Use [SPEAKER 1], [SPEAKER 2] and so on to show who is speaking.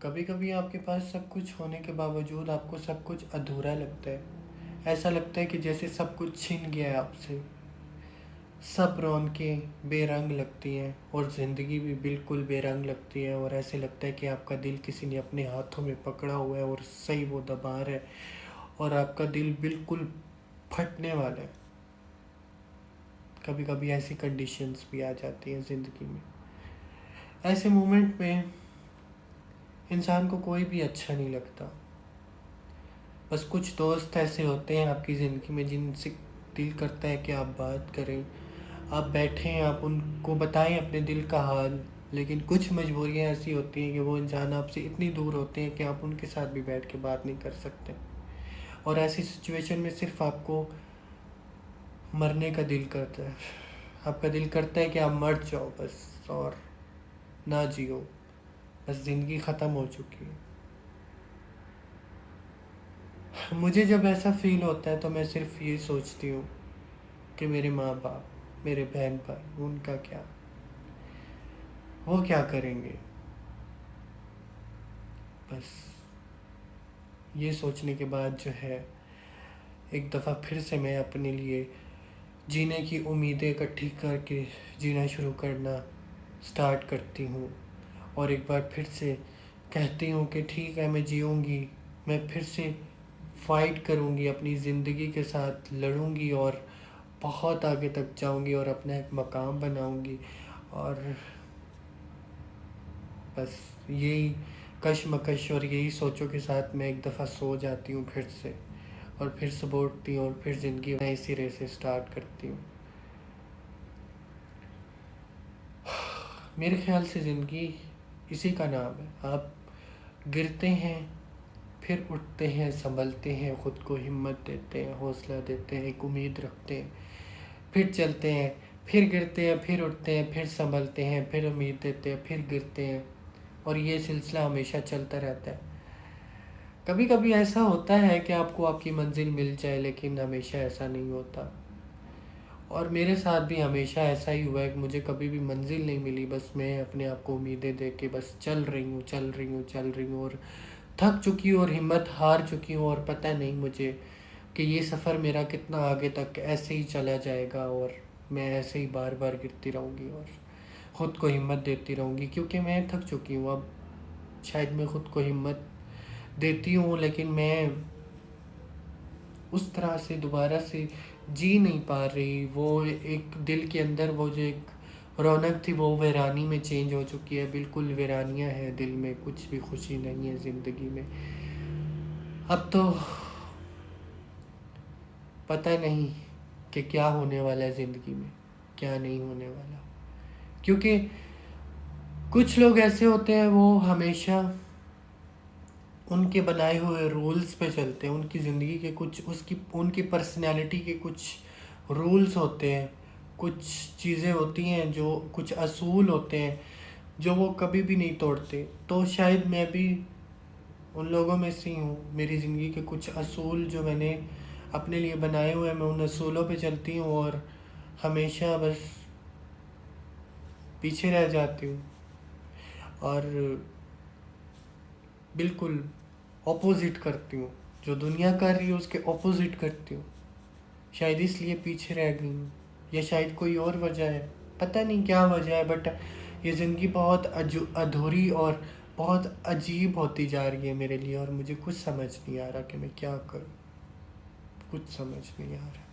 [SPEAKER 1] कभी कभी आपके पास सब कुछ होने के बावजूद आपको सब कुछ अधूरा लगता है। ऐसा लगता है कि जैसे सब कुछ छिन गया है आपसे। सब रौनकें बेरंग लगती हैं और ज़िंदगी भी बिल्कुल बेरंग लगती है, और ऐसे लगता है कि आपका दिल किसी ने अपने हाथों में पकड़ा हुआ है और सही वो दबा रहा है, और आपका दिल बिल्कुल फटने वाला है। कभी कभी ऐसी कंडीशंस भी आ जाती हैं ज़िंदगी में। ऐसे मोमेंट में इंसान को कोई भी अच्छा नहीं लगता। बस कुछ दोस्त ऐसे होते हैं आपकी ज़िंदगी में जिनसे दिल करता है कि आप बात करें, आप बैठें, आप उनको बताएं अपने दिल का हाल। लेकिन कुछ मजबूरियां ऐसी होती हैं कि वो इंसान आपसे इतनी दूर होते हैं कि आप उनके साथ भी बैठ के बात नहीं कर सकते, और ऐसी सिचुएशन में सिर्फ आपको मरने का दिल करता है। आपका दिल करता है कि आप मर जाओ बस, और ना जियो, बस ज़िंदगी ख़त्म हो चुकी है। मुझे जब ऐसा फील होता है तो मैं सिर्फ ये सोचती हूँ कि मेरे माँ बाप, मेरे बहन भाई, उनका क्या, वो क्या करेंगे। बस ये सोचने के बाद जो है, एक दफ़ा फिर से मैं अपने लिए जीने की उम्मीदें इकट्ठी करके जीना शुरू करना स्टार्ट करती हूँ। और एक बार फिर से कहती हूँ कि ठीक है, मैं जीऊँगी, मैं फिर से फाइट करूँगी, अपनी ज़िंदगी के साथ लड़ूँगी और बहुत आगे तक जाऊँगी और अपना एक मकाम बनाऊँगी। और बस यही कशमकश और यही सोचों के साथ मैं एक दफ़ा सो जाती हूँ फिर से, और फिर सुबह उठती हूँ और फिर ज़िंदगी नए सिरे से स्टार्ट करती हूँ। मेरे ख्याल से ज़िंदगी इसी का नाम है। आप गिरते हैं, फिर उठते हैं, संभलते हैं, ख़ुद को हिम्मत देते हैं, हौसला देते हैं, एक उम्मीद रखते हैं, फिर चलते हैं, फिर गिरते हैं, फिर उठते हैं, फिर संभलते हैं, फिर उम्मीद देते हैं, फिर गिरते हैं, और ये सिलसिला हमेशा चलता रहता है। कभी कभी ऐसा होता है कि आपको आपकी मंजिल मिल जाए, लेकिन हमेशा ऐसा नहीं होता। और मेरे साथ भी हमेशा ऐसा ही हुआ है कि मुझे कभी भी मंजिल नहीं मिली। बस मैं अपने आप को उम्मीदें दे के बस चल रही हूँ, चल रही हूँ, चल रही हूँ, और थक चुकी हूँ और हिम्मत हार चुकी हूँ, और पता नहीं मुझे कि ये सफ़र मेरा कितना आगे तक ऐसे ही चला जाएगा, और मैं ऐसे ही बार बार गिरती रहूँगी और ख़ुद को हिम्मत देती रहूँगी, क्योंकि मैं थक चुकी हूँ। अब शायद मैं ख़ुद को हिम्मत देती हूँ, लेकिन मैं उस तरह से दोबारा से जी नहीं पा रही। वो एक दिल के अंदर वो जो एक रौनक थी वो वीरानी में चेंज हो चुकी है। बिल्कुल वीरानियाँ है दिल में, कुछ भी खुशी नहीं है ज़िंदगी में। अब तो पता नहीं कि क्या होने वाला है ज़िंदगी में, क्या नहीं होने वाला। क्योंकि कुछ लोग ऐसे होते हैं, वो हमेशा उनके बनाए हुए रूल्स पे चलते हैं। उनकी ज़िंदगी के कुछ उनकी पर्सनैलिटी के कुछ रूल्स होते हैं, कुछ चीज़ें होती हैं, जो कुछ असूल होते हैं जो वो कभी भी नहीं तोड़ते। तो शायद मैं भी उन लोगों में से ही हूँ। मेरी ज़िंदगी के कुछ असूल जो मैंने अपने लिए बनाए हुए हैं, मैं उन असूलों पे चलती हूँ और हमेशा बस पीछे रह जाती हूँ, और बिल्कुल ऑपोजिट करती हूँ। जो दुनिया कर रही है उसके ऑपोजिट करती हूँ। शायद इसलिए पीछे रह गई हूँ, या शायद कोई और वजह है, पता नहीं क्या वजह है। बट ये ज़िंदगी बहुत अधूरी और बहुत अजीब होती जा रही है मेरे लिए, और मुझे कुछ समझ नहीं आ रहा कि मैं क्या करूँ। कुछ समझ नहीं आ रहा।